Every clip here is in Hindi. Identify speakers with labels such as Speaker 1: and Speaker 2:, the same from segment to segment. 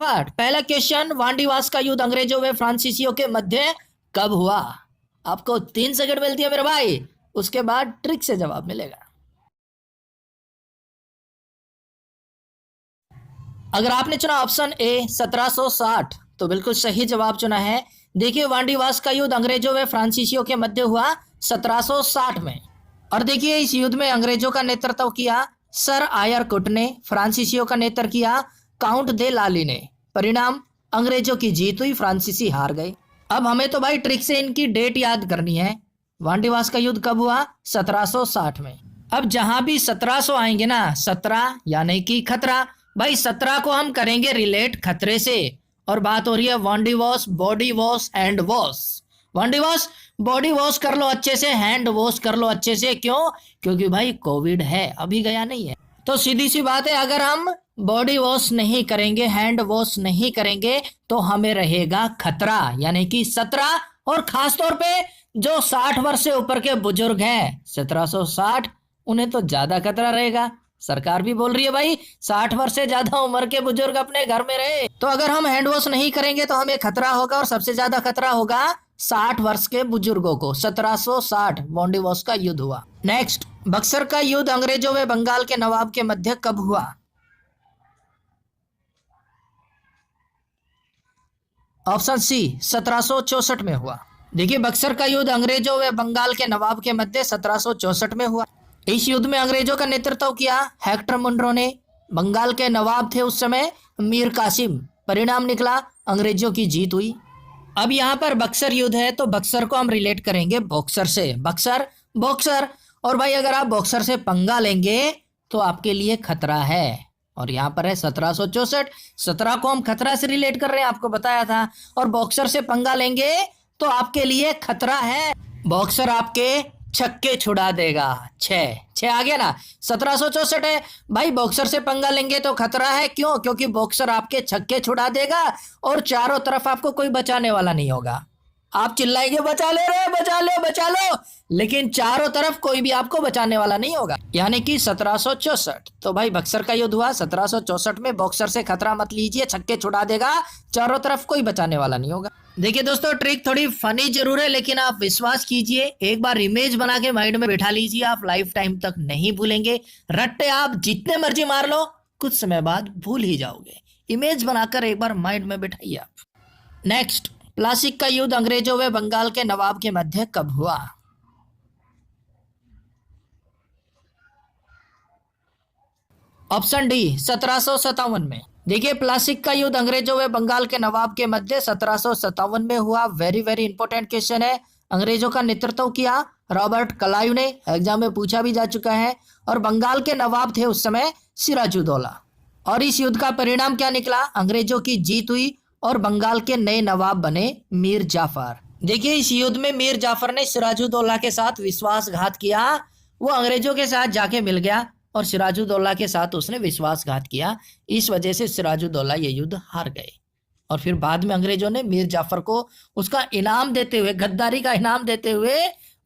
Speaker 1: पहला क्वेश्चन, वांडीवास का युद्ध अंग्रेजों व फ्रांसीसियों के मध्य कब हुआ? आपको 3 सेकंड मिलती है मेरे भाई, उसके बाद ट्रिक से जवाब मिलेगा। अगर आपने चुना ऑप्शन ए 1760 तो बिल्कुल सही जवाब चुना है। देखिए, वांडीवास का युद्ध अंग्रेजों व फ्रांसीसियों के मध्य हुआ 1760 में। और देखिए, इस युद्ध में अंग्रेजों का नेतृत्व किया सर आयर कुट ने, फ्रांसीसियों का नेतृत्व किया काउंट दे लाली ने। परिणाम, अंग्रेजों की जीत हुई, फ्रांसीसी हार गए। अब हमें तो भाई ट्रिक से इनकी डेट याद करनी है। वांडीवास का युद्ध कब हुआ? 1760 में। अब जहां भी 1700 आएंगे ना, 17 यानी कि खतरा, भाई 17 को हम करेंगे रिलेट खतरे से। और बात हो रही है वांडी wash, body wash, hand wash. वांडी वॉश, बॉडी वॉश कर लो अच्छे से, हैंड वॉश कर लो अच्छे से। क्यों? क्योंकि भाई कोविड है, अभी गया नहीं है। तो सीधी सी बात है, अगर हम बॉडी वॉश नहीं करेंगे, हैंड वॉश नहीं करेंगे, तो हमें रहेगा खतरा, यानी कि 17। और खास तौर पे जो 60 वर्ष से ऊपर के बुजुर्ग हैं, 1760, उन्हें तो ज्यादा खतरा रहेगा। सरकार भी बोल रही है भाई 60 वर्ष से ज्यादा उम्र के बुजुर्ग अपने घर में रहे। तो अगर हम हैंड वॉश नहीं करेंगे तो हमें खतरा होगा, और सबसे ज्यादा खतरा होगा 60 वर्ष के बुजुर्गों को। 1760 बॉडी वॉश का युद्ध हुआ। नेक्स्ट, बक्सर का युद्ध अंग्रेजों व बंगाल के नवाब के मध्य कब हुआ? ऑप्शन सी 1764 में हुआ। देखिए, बक्सर का युद्ध अंग्रेजों व बंगाल के नवाब के मध्य 1764 में हुआ। इस युद्ध में अंग्रेजों का नेतृत्व किया हेक्टर मुनरो ने। बंगाल के नवाब थे उस समय मीर कासिम। परिणाम निकला, अंग्रेजों की जीत हुई। अब यहाँ पर बक्सर युद्ध है, तो बक्सर को हम रिलेट करेंगे बॉक्सर से। बक्सर, बॉक्सर। और भाई अगर आप बॉक्सर से पंगा लेंगे तो आपके लिए खतरा है। और यहाँ पर है 1764, 17 को हम खतरा से रिलेट कर रहे हैं, आपको बताया था। और बॉक्सर से पंगा लेंगे तो आपके लिए खतरा है। बॉक्सर आपके छक्के छुड़ा देगा। छह छह आ गया ना, 1764 है भाई। बॉक्सर से पंगा लेंगे तो खतरा है। क्यों? क्योंकि बॉक्सर आपके छक्के छुड़ा देगा और चारों तरफ आपको कोई बचाने वाला नहीं होगा। आप चिल्लाएंगे बचा ले रे, बचा लो, बचा लो, लेकिन चारों तरफ कोई भी आपको बचाने वाला नहीं होगा, यानी कि 1764। तो भाई बक्सर का युद्ध हुआ 1764 में। बॉक्सर से खतरा मत लीजिए, छक्के छुड़ा देगा, चारों तरफ कोई बचाने वाला नहीं होगा। देखिए दोस्तों, ट्रिक थोड़ी फनी जरूर है, लेकिन आप विश्वास कीजिए, एक बार इमेज बना के माइंड में बैठा लीजिए, आप लाइफ टाइम तक नहीं भूलेंगे। रट्टे आप जितने मर्जी मार लो, कुछ समय बाद भूल ही जाओगे। इमेज बनाकर एक बार माइंड में बैठाइए आप। नेक्स्ट, प्लासी का युद्ध अंग्रेजों व बंगाल के नवाब के मध्य कब हुआ? ऑप्शन डी 1757 में। देखिए, प्लासिक का युद्ध अंग्रेजों व बंगाल के नवाब के मध्य 1757 में हुआ। वेरी वेरी इंपॉर्टेंट क्वेश्चन है। अंग्रेजों का नेतृत्व किया रॉबर्ट क्लाइव ने, एग्जाम में पूछा भी जा चुका है। और बंगाल के नवाब थे उस समय सिराजुद्दौला। और इस युद्ध का परिणाम क्या निकला? अंग्रेजों की जीत हुई और बंगाल के नए नवाब बने मीर जाफर। देखिए, इस युद्ध में मीर जाफर ने सिराजुद्दौला के साथ विश्वासघात किया। वो अंग्रेजों के साथ जाके मिल गया और सिराजुद्दौला के साथ उसने विश्वासघात किया। इस वजह से सिराजुद्दौला ये युद्ध हार गए। और फिर बाद में अंग्रेजों ने मीर जाफर को उसका इनाम देते हुए, गद्दारी का इनाम देते हुए,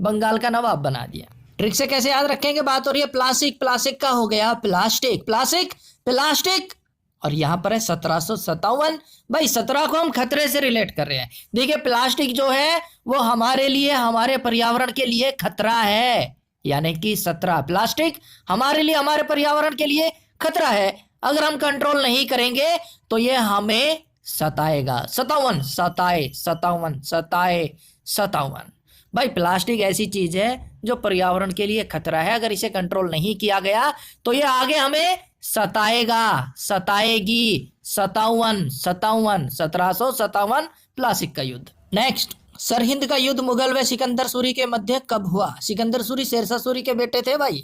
Speaker 1: बंगाल का नवाब बना दिया। ट्रिक से कैसे याद रखेंगे? बात हो रही है प्लास्टिक, प्लास्टिक का हो गया प्लास्टिक, प्लास्टिक, प्लास्टिक। और यहां पर है 1757। भाई 17 को हम खतरे से रिलेट कर रहे हैं। देखिए, प्लास्टिक जो है वो हमारे लिए, हमारे पर्यावरण के लिए खतरा है, यानी कि 17 प्लास्टिक हमारे लिए, हमारे पर्यावरण के लिए खतरा है। अगर हम कंट्रोल नहीं करेंगे तो ये हमें सताएगा। 57, सताए, 57, सताए, 57। भाई प्लास्टिक ऐसी चीज है जो पर्यावरण के लिए खतरा है। अगर इसे कंट्रोल नहीं किया गया तो ये आगे हमें सताएगा, सताएगी। 57, 57, 1757 प्लास्टिक का युद्ध। नेक्स्ट, सरहिंद का युद्ध मुगल व सिकंदर सूरी के मध्य कब हुआ? सिकंदर सूरी शेरशाह सूरी के बेटे थे भाई।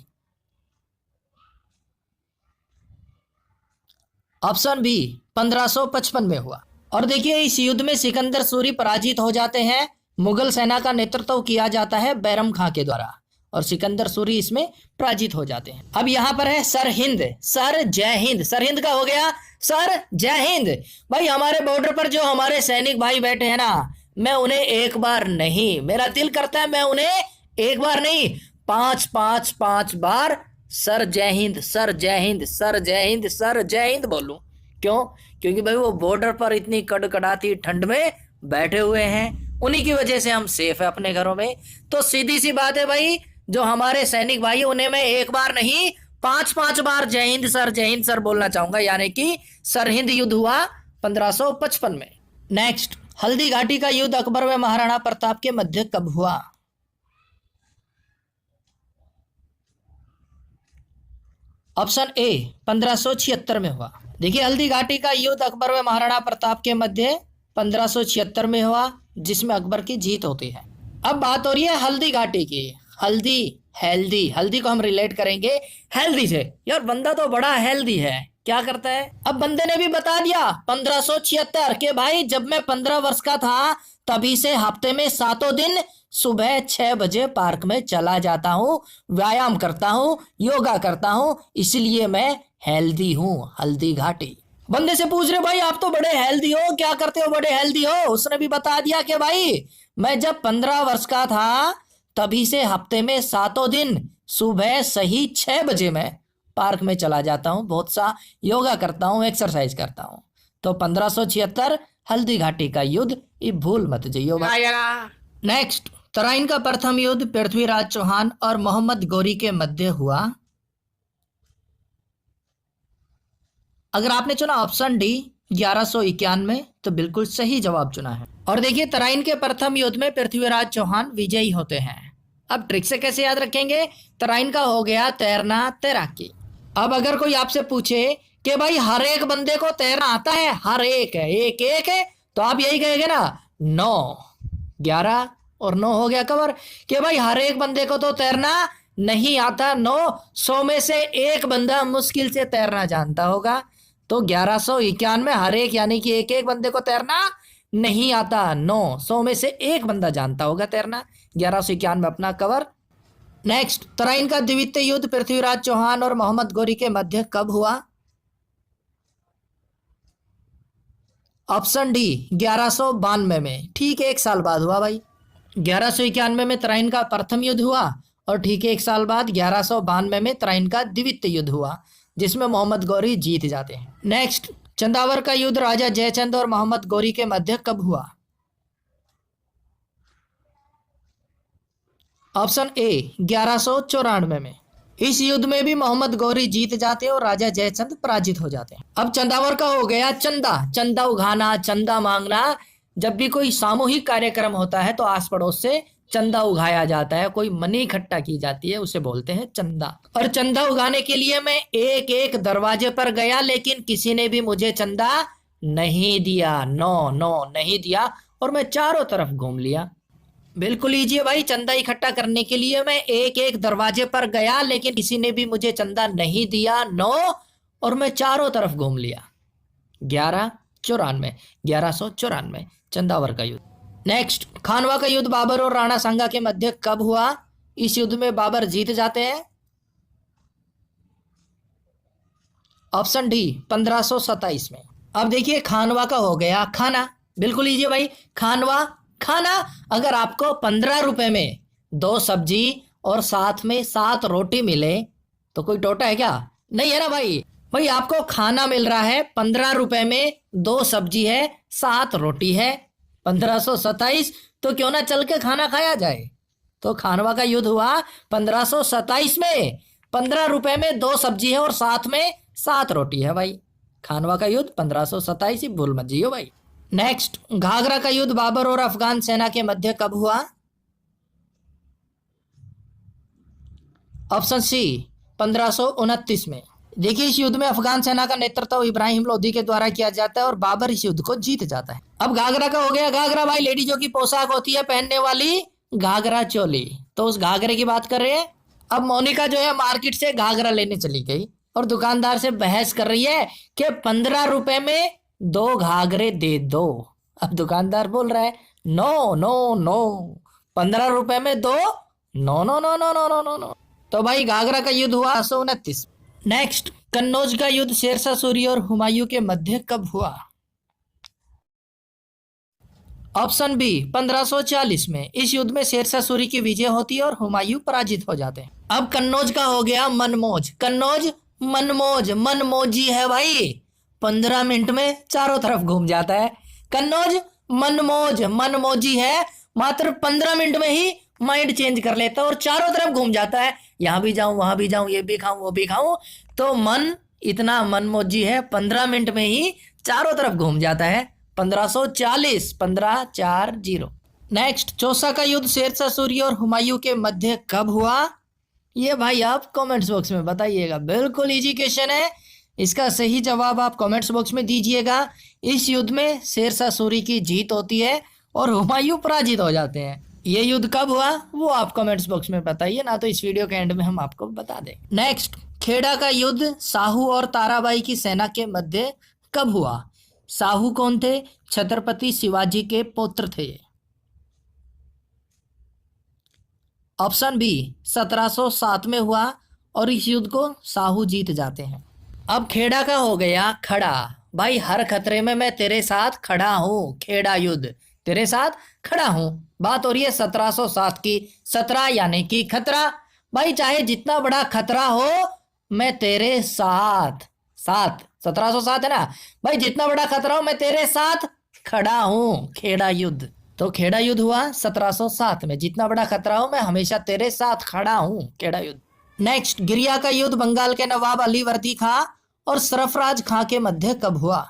Speaker 1: ऑप्शन बी 1555 में हुआ। और देखिए, इस युद्ध में सिकंदर सूरी पराजित हो जाते हैं। मुगल सेना का नेतृत्व किया जाता है बैरम खां के द्वारा, और सिकंदर सूरी इसमें पराजित हो जाते हैं। अब यहां पर है सरहिंद, सर जय हिंद। सरहिंद का हो गया सर जय हिंद। भाई हमारे बॉर्डर पर जो हमारे सैनिक भाई बैठे हैं ना, मैं उन्हें एक बार नहीं, मेरा दिल करता है मैं उन्हें एक बार नहीं, 5 बार सर जय हिंद, सर जय हिंद, सर जय हिंद, सर जय हिंद बोलूं। क्यों? क्योंकि भाई वो बॉर्डर पर इतनी कड़कड़ाती ठंड में बैठे हुए हैं, उन्हीं की वजह से हम सेफ है अपने घरों में। तो सीधी सी बात है भाई, जो हमारे सैनिक भाई उन्हें मैं एक बार नहीं 5-5 बार जय हिंद सर बोलना चाहूंगा, यानी कि सरहिंद युद्ध हुआ 1555 में। नेक्स्ट, हल्दी घाटी का युद्ध अकबर व महाराणा प्रताप के मध्य कब हुआ? ऑप्शन ए 1576 में हुआ। देखिए, हल्दी घाटी का युद्ध अकबर व महाराणा प्रताप के मध्य 1576 में हुआ, जिसमें अकबर की जीत होती है। अब बात हो रही है हल्दी घाटी की। हल्दी, हेल्दी, हल्दी को हम रिलेट करेंगे हेल्दी से। यार बंदा तो बड़ा हेल्दी है, क्या करता है? अब बंदे ने भी बता दिया 1576 के भाई जब मैं 15 वर्ष का था तभी से हफ्ते में 7 दिन सुबह 6 बजे पार्क में चला जाता हूँ, व्यायाम करता हूँ, योगा करता हूँ, इसलिए मैं हेल्दी हूँ। हल्दी घाटी। बंदे से पूछ रहे भाई आप तो बड़े हेल्दी हो, क्या करते हो बड़े हेल्दी हो? उसने भी बता दिया कि भाई मैं जब 15 वर्ष का था तभी से हफ्ते में 7 दिन सुबह सही 6 बजे मैं पार्क में चला जाता हूँ, बहुत सा योगा करता हूँ, एक्सरसाइज करता हूँ। तो 1576 हल्दी घाटी का युद्ध, ये भूल मत जाइयो भाई। नेक्स्ट, तराइन का प्रथम युद्ध पृथ्वीराज चौहान और मोहम्मद गौरी के मध्य हुआ। अगर आपने चुना ऑप्शन डी 1191 तो बिल्कुल सही जवाब चुना है। और देखिए, तराइन के प्रथम युद्ध में पृथ्वीराज चौहान विजयी होते हैं। अब ट्रिक से कैसे याद रखेंगे? तराइन का हो गया तैरना, तैराकी। अब अगर कोई आपसे पूछे कि भाई हर एक बंदे को तैरना आता है, हर एक है, एक एक है, तो आप यही कहेंगे ना 9, 11 और 9 हो गया कवर, कि भाई हर एक बंदे को तो तैरना नहीं आता। 900 में से एक बंदा मुश्किल से तैरना जानता होगा। तो 1191 हर एक, यानी कि एक एक बंदे को तैरना नहीं आता। 900 में से एक बंदा जानता होगा तैरना। 1191 अपना कवर। नेक्स्ट, तराइन का द्वितीय युद्ध पृथ्वीराज चौहान और मोहम्मद गौरी के मध्य कब हुआ? ऑप्शन डी 1192 में। ठीक है, 1 साल बाद हुआ भाई। 1191 में तराइन का प्रथम युद्ध हुआ और ठीक है 1 साल बाद 1192 में तराइन का द्वितीय युद्ध हुआ, जिसमें मोहम्मद गौरी जीत जाते हैं। नेक्स्ट, चंदावर का युद्ध राजा जयचंद और मोहम्मद गौरी के मध्य कब हुआ? ऑप्शन ए 1194 में। इस युद्ध में भी मोहम्मद गौरी जीत जाते हैं और राजा जयचंद पराजित हो जाते हैं। अब चंदावर का हो गया चंदा, चंदा उगाना, चंदा मांगना। जब भी कोई सामूहिक कार्यक्रम होता है तो आस पड़ोस से चंदा उगाया जाता है, कोई मनी इकट्ठा की जाती है, उसे बोलते हैं चंदा। और चंदा उगाने के लिए मैं एक एक दरवाजे पर गया, लेकिन किसी ने भी मुझे चंदा नहीं दिया। नो नो नहीं दिया। और मैं चारों तरफ घूम लिया। बिल्कुल लीजिए भाई, चंदा इकट्ठा करने के लिए मैं एक एक दरवाजे पर गया, लेकिन किसी ने भी मुझे चंदा नहीं दिया। नो, और मैं चारों तरफ घूम लिया। 1194 चंदावर का युद्ध। नेक्स्ट, खानवा का युद्ध बाबर और राणा सांगा के मध्य कब हुआ? इस युद्ध में बाबर जीत जाते हैं। ऑप्शन डी 1527 में। अब देखिए, खानवा का हो गया खाना। बिल्कुल लीजिए भाई, खानवा खाना। अगर आपको 15 रुपए में 2 सब्जी और साथ में 7 रोटी मिले तो कोई टोटा है क्या? नहीं है ना भाई। भाई आपको खाना मिल रहा है 15 रुपए में, 2 सब्जी है, 7 रोटी है, 1527, तो क्यों ना चल के खाना खाया जाए। तो खानवा का युद्ध हुआ 1527 में। 15 रुपए में 2 सब्जी है और साथ में 7 रोटी है भाई। खानवा का युद्ध 1527, ही भूल मत जियो भाई। नेक्स्ट, घाघरा का युद्ध बाबर और अफगान सेना के मध्य कब हुआ? ऑप्शन सी 1529 में। देखिए, इस युद्ध में अफगान सेना का नेतृत्व इब्राहिम लोधी के द्वारा किया जाता है और बाबर इस युद्ध को जीत जाता है। अब घाघरा का हो गया घाघरा भाई, लेडीजों की पोशाक होती है पहनने वाली घाघरा चोली, तो उस घाघरे की बात कर रहे हैं। अब मोनिका जो है मार्केट से घाघरा लेने चली गई और दुकानदार से बहस कर रही है कि 15 रुपए में 2 घाघरे दे दो। अब दुकानदार बोल रहा है नो नो नो, 15 रुपए में 2, no no no no no no no no. तो भाई घाघरा का युद्ध हुआ 1829। नेक्स्ट, कन्नौज का युद्ध शेरशाह सूरी और हुमायूं के मध्य कब हुआ? ऑप्शन बी 1540 में। इस युद्ध में शेरशाह सूरी की विजय होती है और हुमायूं पराजित हो जाते हैं। अब कन्नौज का हो गया मनमोज। कन्नौज मनमोज, मनमोजी है भाई। 15 मिनट में चारों तरफ घूम जाता है। कन्नौज मनमोज, मनमोजी है, मात्र 15 मिनट में ही माइंड चेंज कर लेता है और चारों तरफ घूम जाता है, यहां भी जाऊं वहां भी जाऊं, ये भी खाऊं वो भी खाऊं। तो मन इतना मनमोजी है, 15 मिनट में ही चारों तरफ घूम जाता है। 1540, 1540। नेक्स्ट, चौसा का युद्ध शेरशाह सूरी और हुमायूं के मध्य कब हुआ? ये भाई आप कमेंट्स बॉक्स में बताइएगा, बिल्कुल इजी क्वेश्चन है। इसका सही जवाब आप कमेंट्स बॉक्स में दीजिएगा। इस युद्ध में शेरशाह सूरी की जीत होती है और हुमायूं पराजित हो जाते हैं। ये युद्ध कब हुआ वो आप कमेंट्स बॉक्स में बताइए, ना तो इस वीडियो के एंड में हम आपको बता दें। नेक्स्ट, खेड़ा का युद्ध साहू और ताराबाई की सेना के मध्य कब हुआ? साहू कौन थे? छत्रपति शिवाजी के पुत्र थे। ऑप्शन बी 1707 में हुआ और इस युद्ध को साहू जीत जाते हैं। अब खेड़ा का हो गया खड़ा, भाई हर खतरे में मैं तेरे साथ खड़ा हूं, खेड़ा युद्ध, तेरे साथ खड़ा हूं। बात हो रही है 1707 की, 17 यानी कि खतरा, भाई चाहे जितना बड़ा खतरा हो मैं तेरे साथ, साथ 1707 है ना भाई, जितना बड़ा खतरा हो मैं तेरे साथ खड़ा हूं, खेड़ा युद्ध। तो खेड़ा युद्ध हुआ 1707 में, जितना बड़ा खतरा हो मैं हमेशा तेरे साथ खड़ा हूं, खेड़ा युद्ध। नेक्स्ट, गिरिया का युद्ध बंगाल के नवाब अलीवर्दी खां और सरफराज खां के मध्य कब हुआ?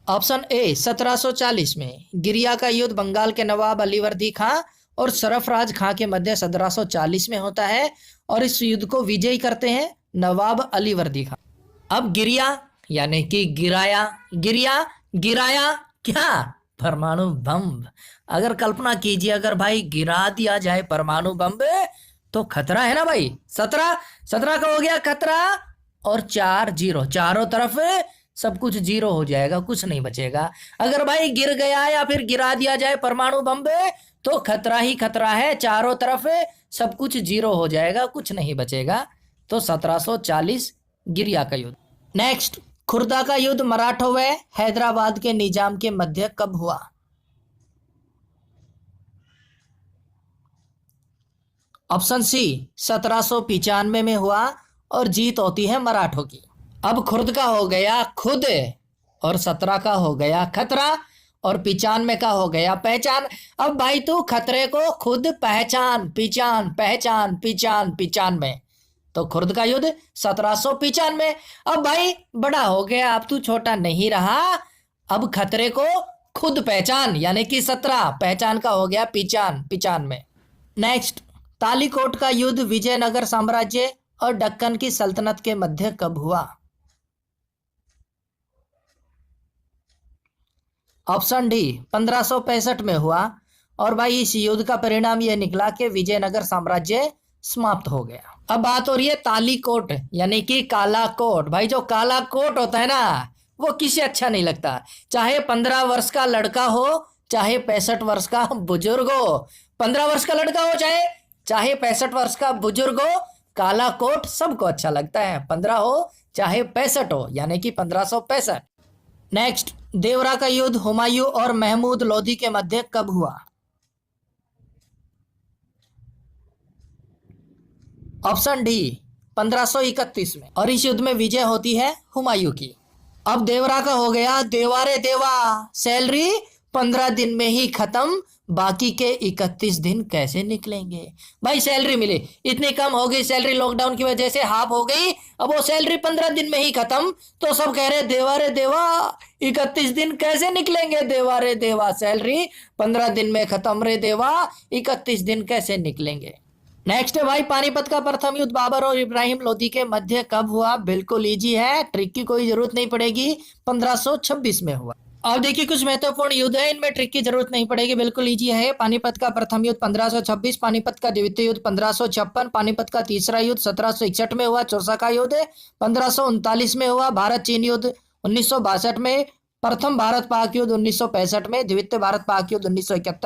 Speaker 1: ऑप्शन ए 1740 में। गिरिया का युद्ध बंगाल के नवाब अलीवर्दी खां और सरफराज खां के मध्य 1740 में होता है और इस युद्ध को विजयी करते हैं नवाब अलीवर्दी खां। अब गिरिया यानी कि गिराया, गिरिया गिराया क्या? परमाणु बम। अगर कल्पना कीजिए अगर भाई गिरा दिया जाए परमाणु बम तो खतरा है ना भाई। 17 का हो गया खतरा और 4 जीरो, चारों तरफ सब कुछ जीरो हो जाएगा, कुछ नहीं बचेगा। अगर भाई गिर गया या फिर गिरा दिया जाए परमाणु बम तो खतरा ही खतरा है, चारों तरफ सब कुछ जीरो हो जाएगा, कुछ नहीं बचेगा। तो 1740 गिरिया का युद्ध। नेक्स्ट, खुर्दा का युद्ध मराठों व हैदराबाद के निजाम के मध्य कब हुआ? ऑप्शन सी 1795 में हुआ और जीत होती है मराठों की। अब खुर्द का हो गया खुद और 17 का हो गया खतरा और 95 का हो गया पहचान। अब भाई तू खतरे को खुद पहचान, पहचान पहचान पहचान 95। तो खुर्द का युद्ध 1795। अब भाई बड़ा हो गया, अब तू छोटा नहीं रहा, अब खतरे को खुद पहचान यानी कि 17, पहचान का हो गया पहचान, 95। नेक्स्ट, तालीकोट का युद्ध विजयनगर साम्राज्य और दक्कन की सल्तनत के मध्य कब हुआ? ऑप्शन डी 1565 में हुआ और भाई इस युद्ध का परिणाम यह निकला कि विजयनगर साम्राज्य समाप्त हो गया। अब बात हो रही है तालीकोट यानी कि काला कोट। भाई जो काला कोट होता है ना वो किसी अच्छा नहीं लगता, चाहे 15 वर्ष का लड़का हो चाहे 65 वर्ष का बुजुर्ग हो, 15 वर्ष का लड़का हो चाहे 65 वर्ष का बुजुर्ग हो, काला कोट सबको अच्छा लगता है, 15 हो चाहे 65 हो, यानी कि 1565। नेक्स्ट, देवरा का युद्ध हुमायूं और महमूद लोधी के मध्य कब हुआ? ऑप्शन डी 1531 में और इस युद्ध में विजय होती है हुमायूं की। अब देवरा का हो गया देवा रे देवा, सैलरी 15 दिन में ही खत्म, बाकी के 31 दिन कैसे निकलेंगे? भाई सैलरी मिली इतनी कम हो गई, सैलरी लॉकडाउन की वजह से हाफ हो गई, अब वो सैलरी 15 दिन में ही खत्म, तो सब कह रहे देवा रे देवा 31 दिन कैसे निकलेंगे, देवा रे देवा सैलरी 15 दिन में खत्म रे देवा 31 दिन कैसे निकलेंगे। नेक्स्ट है भाई पानीपत का प्रथम युद्ध बाबर और इब्राहिम लोदी के मध्य कब हुआ? बिल्कुल इजी है, ट्रिक की कोई जरूरत नहीं पड़ेगी, 1526 में हुआ। अब देखिए कुछ महत्वपूर्ण युद्ध है, इनमें ट्रिक की जरूरत नहीं पड़ेगी, बिल्कुल इजी है। पानीपत का प्रथम युद्ध 1526, पानीपत का द्वितीय युद्ध 1556, पानीपत का तीसरा युद्ध 1761 में हुआ, चौसा का युद्ध 1539 में हुआ, भारत चीन युद्ध 1962 में, प्रथम भारत पाक युद्ध 1965 में, द्वितीय भारत पाक युद्ध 1971